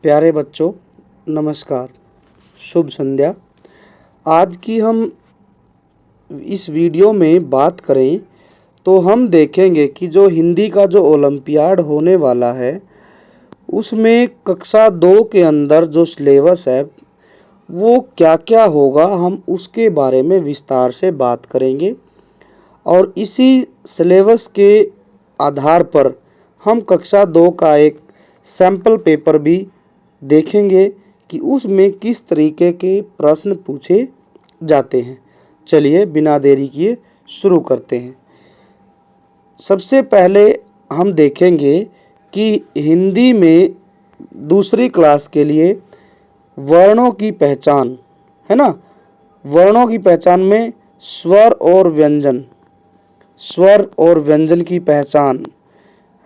प्यारे बच्चों, नमस्कार, शुभ संध्या। आज की हम इस वीडियो में बात करें तो हम देखेंगे कि जो हिंदी का जो ओलंपियाड होने वाला है उसमें कक्षा 2 के अंदर जो सिलेबस है वो क्या क्या होगा, हम उसके बारे में विस्तार से बात करेंगे। और इसी सिलेबस के आधार पर हम कक्षा 2 का एक सैंपल पेपर भी देखेंगे कि उसमें किस तरीके के प्रश्न पूछे जाते हैं। चलिए बिना देरी किए शुरू करते हैं। सबसे पहले हम देखेंगे कि हिंदी में दूसरी क्लास के लिए वर्णों की पहचान है ना। वर्णों की पहचान में स्वर और व्यंजन की पहचान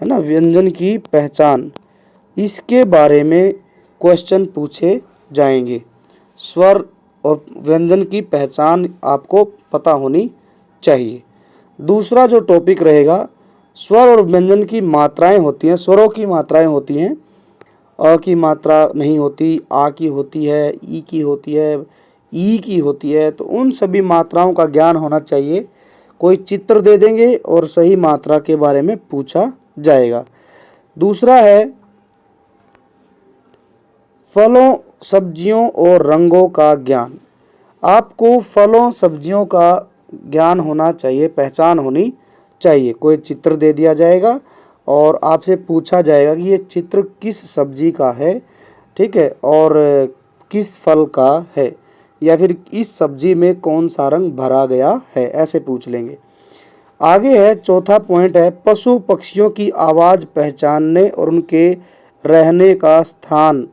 है ना, व्यंजन की पहचान, इसके बारे में क्वेश्चन पूछे जाएंगे। स्वर और व्यंजन की पहचान आपको पता होनी चाहिए। दूसरा जो टॉपिक रहेगा, स्वर और व्यंजन की मात्राएं होती हैं, स्वरों की मात्राएं होती हैं। अ की मात्रा नहीं होती, आ की होती है, ई की होती है, ई की होती है। तो उन सभी मात्राओं का ज्ञान होना चाहिए। कोई चित्र दे देंगे और सही मात्रा के बारे में पूछा जाएगा। दूसरा है फलों, सब्जियों और रंगों का ज्ञान। आपको फलों सब्जियों का ज्ञान होना चाहिए, पहचान होनी चाहिए। कोई चित्र दे दिया जाएगा और आपसे पूछा जाएगा कि ये चित्र किस सब्जी का है, ठीक है, और किस फल का है, या फिर इस सब्जी में कौन सा रंग भरा गया है, ऐसे पूछ लेंगे। आगे है चौथा पॉइंट है पशु पक्षियों की आवाज़ पहचानने और उनके रहने का स्थान।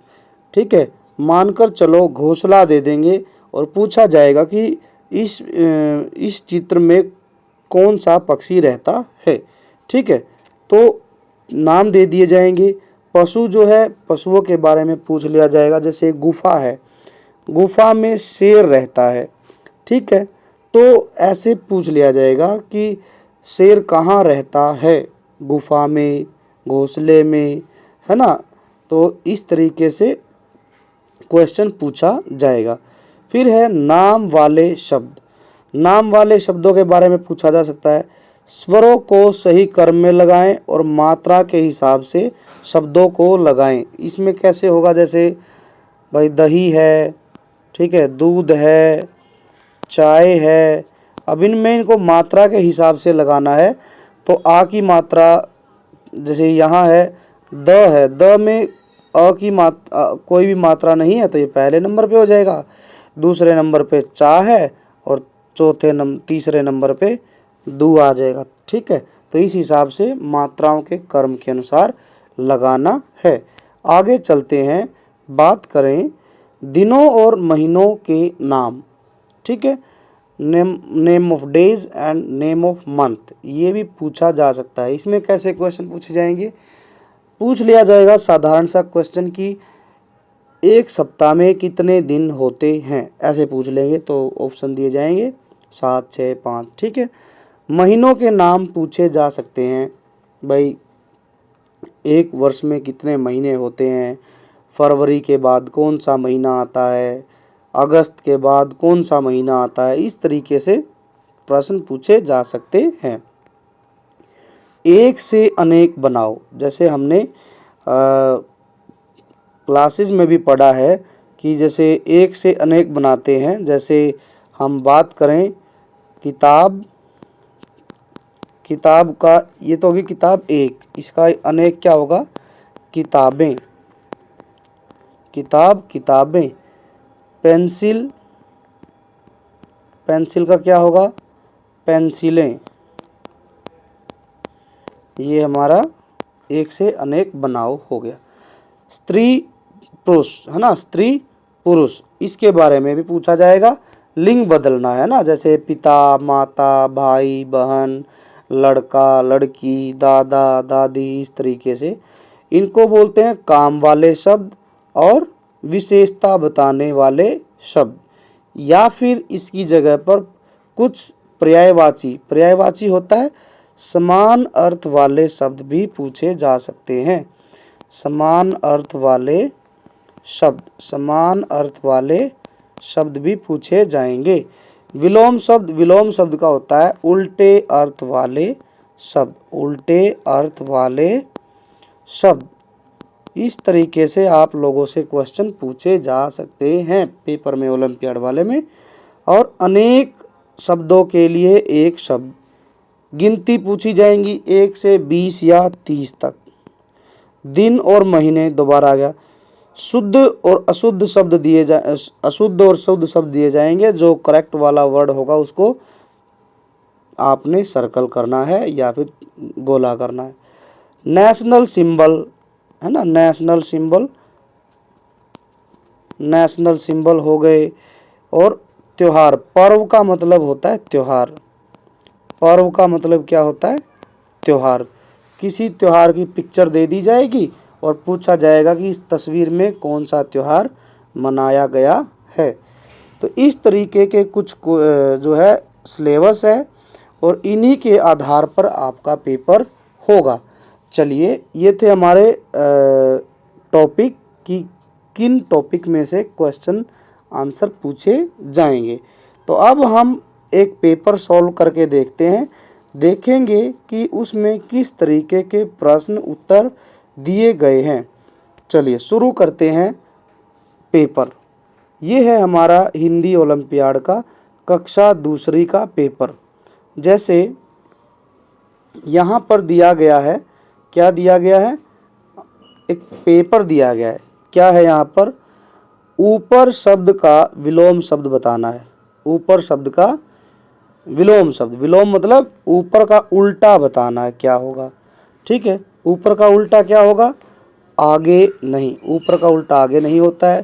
ठीक है, मानकर चलो घोंसला दे देंगे और पूछा जाएगा कि इस चित्र में कौन सा पक्षी रहता है। ठीक है, तो नाम दे दिए जाएंगे। पशु जो है, पशुओं के बारे में पूछ लिया जाएगा। जैसे गुफा है, गुफा में शेर रहता है। ठीक है, तो ऐसे पूछ लिया जाएगा कि शेर कहाँ रहता है, गुफा में, घोंसले में, है ना। तो इस तरीके से क्वेश्चन पूछा जाएगा। फिर है नाम वाले शब्द। नाम वाले शब्दों के बारे में पूछा जा सकता है। स्वरों को सही क्रम में लगाएं और मात्रा के हिसाब से शब्दों को लगाएं। इसमें कैसे होगा, जैसे भाई दही है, ठीक है, दूध है, चाय है। अब इनमें इनको मात्रा के हिसाब से लगाना है। तो आ की मात्रा जैसे यहाँ है, द है, द में अ की कोई भी मात्रा नहीं है तो ये पहले नंबर पे हो जाएगा। दूसरे नंबर पे चा है और तीसरे नंबर पे दू आ जाएगा। ठीक है, तो इस हिसाब से मात्राओं के क्रम के अनुसार लगाना है। आगे चलते हैं, बात करें दिनों और महीनों के नाम। ठीक है, name of days and name of month, ये भी पूछा जा सकता है। इसमें कैसे क्वेश्चन पूछे जाएंगे, पूछ लिया जाएगा साधारण सा क्वेश्चन कि एक सप्ताह में कितने दिन होते हैं, ऐसे पूछ लेंगे। तो ऑप्शन दिए जाएंगे 7, 6, 5। ठीक है, महीनों के नाम पूछे जा सकते हैं। भाई एक वर्ष में कितने महीने होते हैं, फरवरी के बाद कौन सा महीना आता है, अगस्त के बाद कौन सा महीना आता है। इस तरीके से प्रश्न पूछे जा सकते हैं। एक से अनेक बनाओ, जैसे हमने क्लासेस में भी पढ़ा है कि जैसे एक से अनेक बनाते हैं। जैसे हम बात करें किताब का, ये तो होगी किताब एक, इसका अनेक क्या होगा, किताबें, किताबें। पेंसिल का क्या होगा, पेंसिलें। ये हमारा एक से अनेक बनाओ हो गया। स्त्री पुरुष है ना, स्त्री पुरुष, इसके बारे में भी पूछा जाएगा। लिंग बदलना है ना, जैसे पिता, माता, भाई, बहन, लड़का, लड़की, दादा, दादी, इस तरीके से इनको बोलते हैं काम वाले शब्द और विशेषता बताने वाले शब्द। या फिर इसकी जगह पर कुछ पर्यायवाची होता है, समान अर्थ वाले शब्द भी पूछे जा सकते हैं। समान अर्थ वाले शब्द, समान अर्थ वाले शब्द भी पूछे जाएंगे। विलोम शब्द का होता है उल्टे अर्थ वाले शब्द, उल्टे अर्थ वाले शब्द। इस तरीके से आप लोगों से क्वेश्चन पूछे जा सकते हैं पेपर में, ओलंपियाड वाले में। और अनेक शब्दों के लिए एक शब्द, गिनती पूछी जाएंगी 1 से 20 या 30 तक। दिन और महीने दोबारा आ गया। शुद्ध और अशुद्ध शब्द दिए जाए, अशुद्ध और शुद्ध शब्द दिए जाएंगे। जो करेक्ट वाला वर्ड होगा उसको आपने सर्कल करना है या फिर गोला करना है। नेशनल सिंबल है ना, नेशनल सिंबल हो गए। और त्योहार, पर्व का मतलब होता है त्योहार, पर्व का मतलब क्या होता है, त्योहार। किसी त्योहार की पिक्चर दे दी जाएगी और पूछा जाएगा कि इस तस्वीर में कौन सा त्योहार मनाया गया है। तो इस तरीके के कुछ जो है सिलेबस है और इन्हीं के आधार पर आपका पेपर होगा। चलिए, ये थे हमारे टॉपिक कि किन टॉपिक में से क्वेश्चन आंसर पूछे जाएंगे। तो अब हम एक पेपर सॉल्व करके देखते हैं, देखेंगे कि उसमें किस तरीके के प्रश्न उत्तर दिए गए हैं। चलिए शुरू करते हैं पेपर। ये है हमारा हिंदी ओलंपियाड का कक्षा दूसरी का पेपर। जैसे यहाँ पर दिया गया है, क्या दिया गया है, एक पेपर दिया गया है। क्या है यहाँ पर, ऊपर शब्द का विलोम शब्द बताना है। ऊपर शब्द का विलोम शब्द, विलोम मतलब ऊपर का उल्टा बताना है क्या होगा। ठीक है, ऊपर का उल्टा क्या होगा, आगे नहीं, ऊपर का उल्टा आगे नहीं होता है,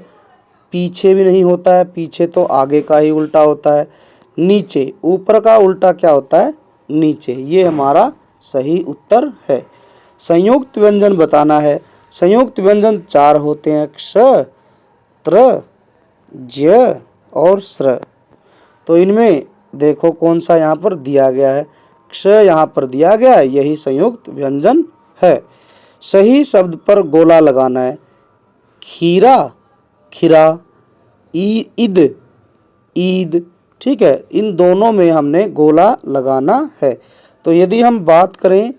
पीछे भी नहीं होता है, पीछे तो आगे का ही उल्टा होता है। नीचे, ऊपर का उल्टा क्या होता है, नीचे। ये हमारा सही उत्तर है। संयुक्त व्यंजन बताना है। संयुक्त व्यंजन 4 होते हैं, क्ष, त्र, ज्य और स्र। तो इनमें देखो कौन सा यहाँ पर दिया गया है, क्ष यहाँ पर दिया गया है, यही संयुक्त व्यंजन है। सही शब्द पर गोला लगाना है। खीरा, खीरा, ईद, ईद। ठीक है, इन दोनों में हमने गोला लगाना है। तो यदि हम बात करें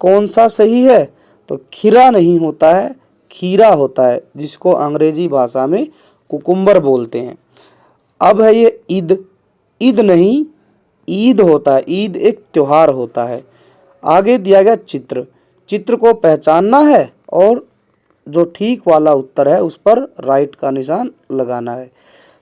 कौन सा सही है, तो खीरा नहीं होता है, खीरा होता है, जिसको अंग्रेजी भाषा में कुकुम्बर बोलते हैं। अब है ये ईद, ईद नहीं, ईद होता है, ईद एक त्योहार होता है। आगे दिया गया चित्र, चित्र को पहचानना है और जो ठीक वाला उत्तर है उस पर राइट का निशान लगाना है।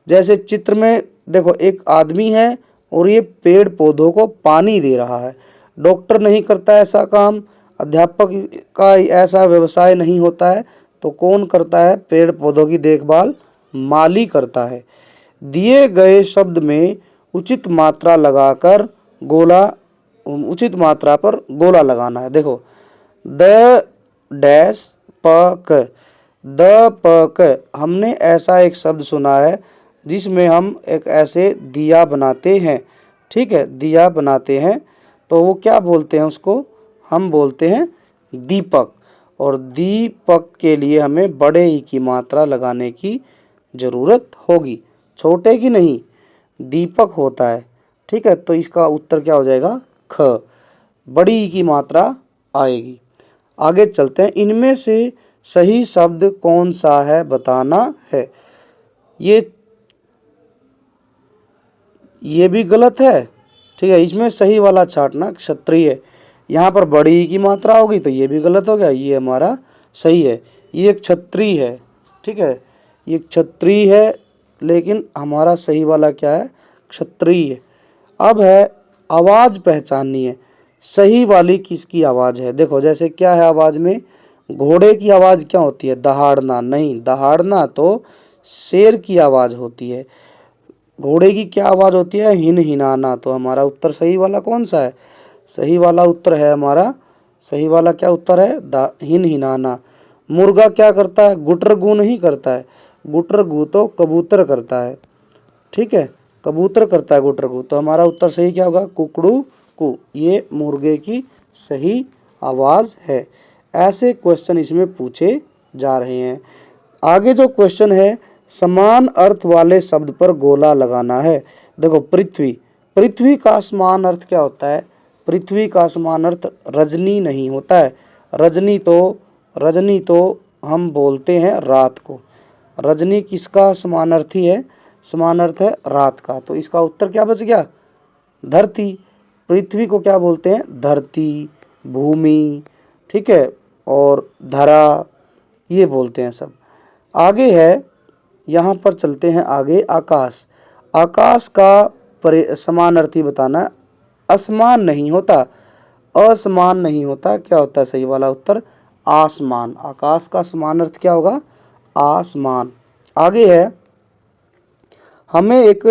जैसे चित्र में देखो एक आदमी है और ये पेड़ पौधों को पानी दे रहा है। डॉक्टर नहीं करता ऐसा काम, अध्यापक का ऐसा व्यवसाय नहीं होता है, तो कौन करता है, पेड़ पौधों की देखभाल माली करता है। दिए गए शब्द में उचित मात्रा लगाकर गोला, उचित मात्रा पर गोला लगाना है। देखो द डैश प क, द प क, हमने ऐसा एक शब्द सुना है जिसमें हम एक ऐसे दिया बनाते हैं। ठीक है, दिया बनाते हैं, तो वो क्या बोलते हैं उसको, हम बोलते हैं दीपक। और दीपक के लिए हमें बड़े ई की मात्रा लगाने की ज़रूरत होगी, छोटे की नहीं, दीपक होता है। ठीक है, तो इसका उत्तर क्या हो जाएगा, ख, बड़ी ई की मात्रा आएगी। आगे चलते हैं, इनमें से सही शब्द कौन सा है बताना है। ये भी गलत है। ठीक है, इसमें सही वाला छाटना, क्षत्रिय। यहाँ पर बड़ी ई की मात्रा होगी तो ये भी गलत हो गया, ये हमारा सही है। ये एक छत्री है। ठीक है, ये क्षत्रिय है, लेकिन हमारा सही वाला क्या है, क्षत्रिय। अब है आवाज़ पहचाननी है, सही वाली किसकी आवाज़ है। देखो जैसे क्या है आवाज़ में, घोड़े की आवाज़ क्या होती है, दहाड़ना नहीं, दहाड़ना तो शेर की आवाज़ होती है। घोड़े की क्या आवाज़ होती है, हिन हिनाना। तो हमारा उत्तर सही वाला कौन सा है, सही वाला उत्तर है हमारा, सही वाला क्या उत्तर है, हिन हिनाना। मुर्गा क्या करता है, गुटर गू नहीं करता है, गुटर गू तो कबूतर करता है। ठीक है, कबूतर करता है गुटर गू, तो हमारा उत्तर सही क्या होगा, कुकड़ू कू। ये मुर्गे की सही आवाज़ है। ऐसे क्वेश्चन इसमें पूछे जा रहे हैं। आगे जो क्वेश्चन है, समान अर्थ वाले शब्द पर गोला लगाना है। देखो पृथ्वी, पृथ्वी का समान अर्थ क्या होता है? पृथ्वी का समान अर्थ रजनी नहीं होता है। रजनी तो हम बोलते हैं रात को। रजनी किसका समान अर्थी है? समान अर्थ है रात का। तो इसका उत्तर क्या बच गया? धरती। पृथ्वी को क्या बोलते हैं? धरती, भूमि, ठीक है, और धरा, ये बोलते हैं सब। आगे है, यहाँ पर चलते हैं आगे, आकाश। आकाश का समानार्थी बताना। असमान नहीं होता, असमान नहीं होता, क्या होता है सही वाला उत्तर? आसमान। आकाश का समान अर्थ क्या होगा? आसमान। आगे है, हमें एक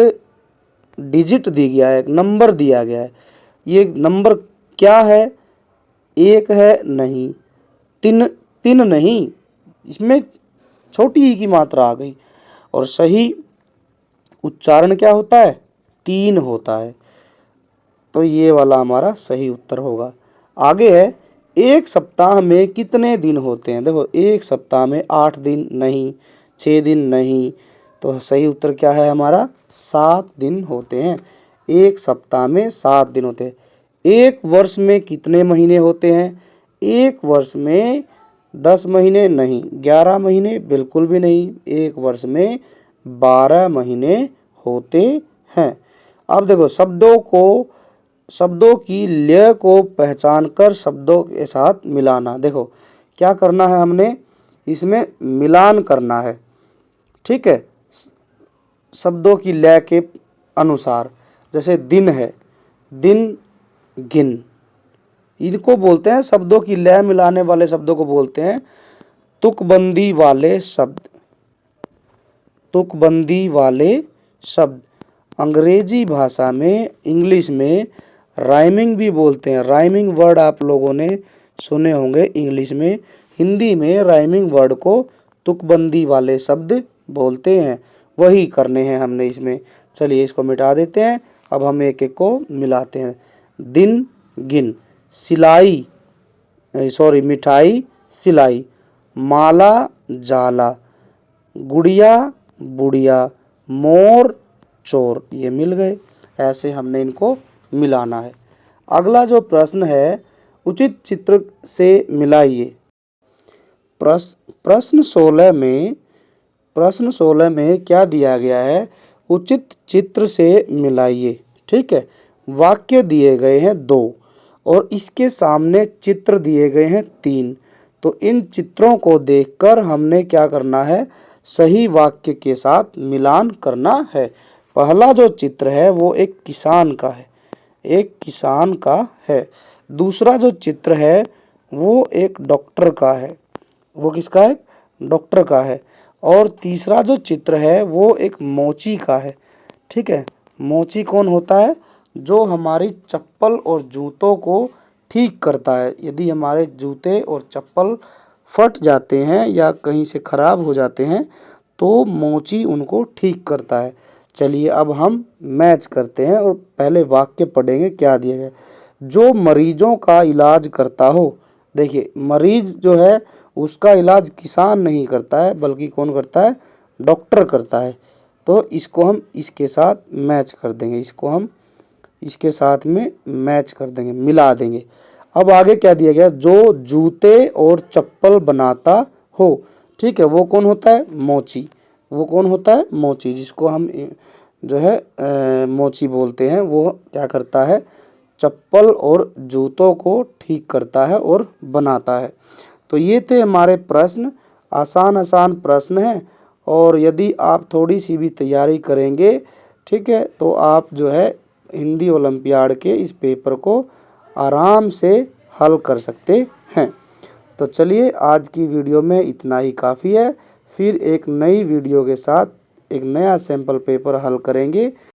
डिजिट दी गया है, एक नंबर दिया गया है। ये नंबर क्या है? एक है? नहीं। तीन नहीं, इसमें छोटी ई की मात्रा आ गई। और सही उच्चारण क्या होता है? 3 होता है। तो ये वाला हमारा सही उत्तर होगा। आगे है, एक सप्ताह में कितने दिन होते हैं? देखो एक सप्ताह में 8 दिन नहीं, 6 दिन नहीं, तो सही उत्तर क्या है हमारा? 7 दिन होते हैं। एक सप्ताह में 7 दिन होते हैं। एक वर्ष में कितने महीने होते हैं? एक वर्ष में 10 महीने नहीं, 11 महीने बिल्कुल भी नहीं, एक वर्ष में 12 महीने होते हैं। अब देखो शब्दों की लय को पहचान कर शब्दों के साथ मिलाना। देखो क्या करना है, हमने इसमें मिलान करना है, ठीक है, शब्दों की लय के अनुसार। जैसे दिन है, दिन, गिन, इनको बोलते हैं, शब्दों की लय मिलाने वाले शब्दों को बोलते हैं तुकबंदी वाले शब्द। तुकबंदी वाले शब्द अंग्रेजी भाषा में, इंग्लिश में राइमिंग भी बोलते हैं। राइमिंग वर्ड आप लोगों ने सुने होंगे इंग्लिश में। हिंदी में राइमिंग वर्ड को तुकबंदी वाले शब्द बोलते हैं। वही करने हैं हमने इसमें। चलिए इसको मिटा देते हैं। अब हम एक एक को मिलाते हैं। दिन, गिन, सिलाई, मिठाई, सिलाई, माला, जाला, गुड़िया, बुढ़िया, मोर, चोर, ये मिल गए। ऐसे हमने इनको मिलाना है। अगला जो प्रश्न है, उचित चित्र से मिलाइए। प्रश्न 16 में क्या दिया गया है? उचित चित्र से मिलाइए, ठीक है। वाक्य दिए गए हैं 2 और इसके सामने चित्र दिए गए हैं 3। तो इन चित्रों को देखकर हमने क्या करना है? सही वाक्य के साथ मिलान करना है। पहला जो चित्र है वो एक किसान का है, एक किसान का है। दूसरा जो चित्र है वो एक डॉक्टर का है, वो किसका है? डॉक्टर का है। और तीसरा जो चित्र है वो एक मोची का है, ठीक है। मोची कौन होता है? जो हमारी चप्पल और जूतों को ठीक करता है। यदि हमारे जूते और चप्पल फट जाते हैं या कहीं से ख़राब हो जाते हैं तो मोची उनको ठीक करता है। चलिए अब हम मैच करते हैं और पहले वाक्य पढ़ेंगे क्या दिया गया। जो मरीजों का इलाज करता हो। देखिए मरीज जो है उसका इलाज किसान नहीं करता है, बल्कि कौन करता है? डॉक्टर करता है। तो इसको हम इसके साथ मैच कर देंगे, इसको हम इसके साथ में मैच कर देंगे, मिला देंगे। अब आगे क्या दिया गया? जो जूते और चप्पल बनाता हो, ठीक है, वो कौन होता है? मोची। वो कौन होता है? मोची, जिसको हम जो है मोची बोलते हैं। वो क्या करता है? चप्पल और जूतों को ठीक करता है और बनाता है। तो ये थे हमारे प्रश्न। आसान प्रश्न हैं और यदि आप थोड़ी सी भी तैयारी करेंगे, ठीक है, तो आप जो है हिंदी ओलंपियाड के इस पेपर को आराम से हल कर सकते हैं। तो चलिए आज की वीडियो में इतना ही काफ़ी है। फिर एक नई वीडियो के साथ एक नया सैम्पल पेपर हल करेंगे।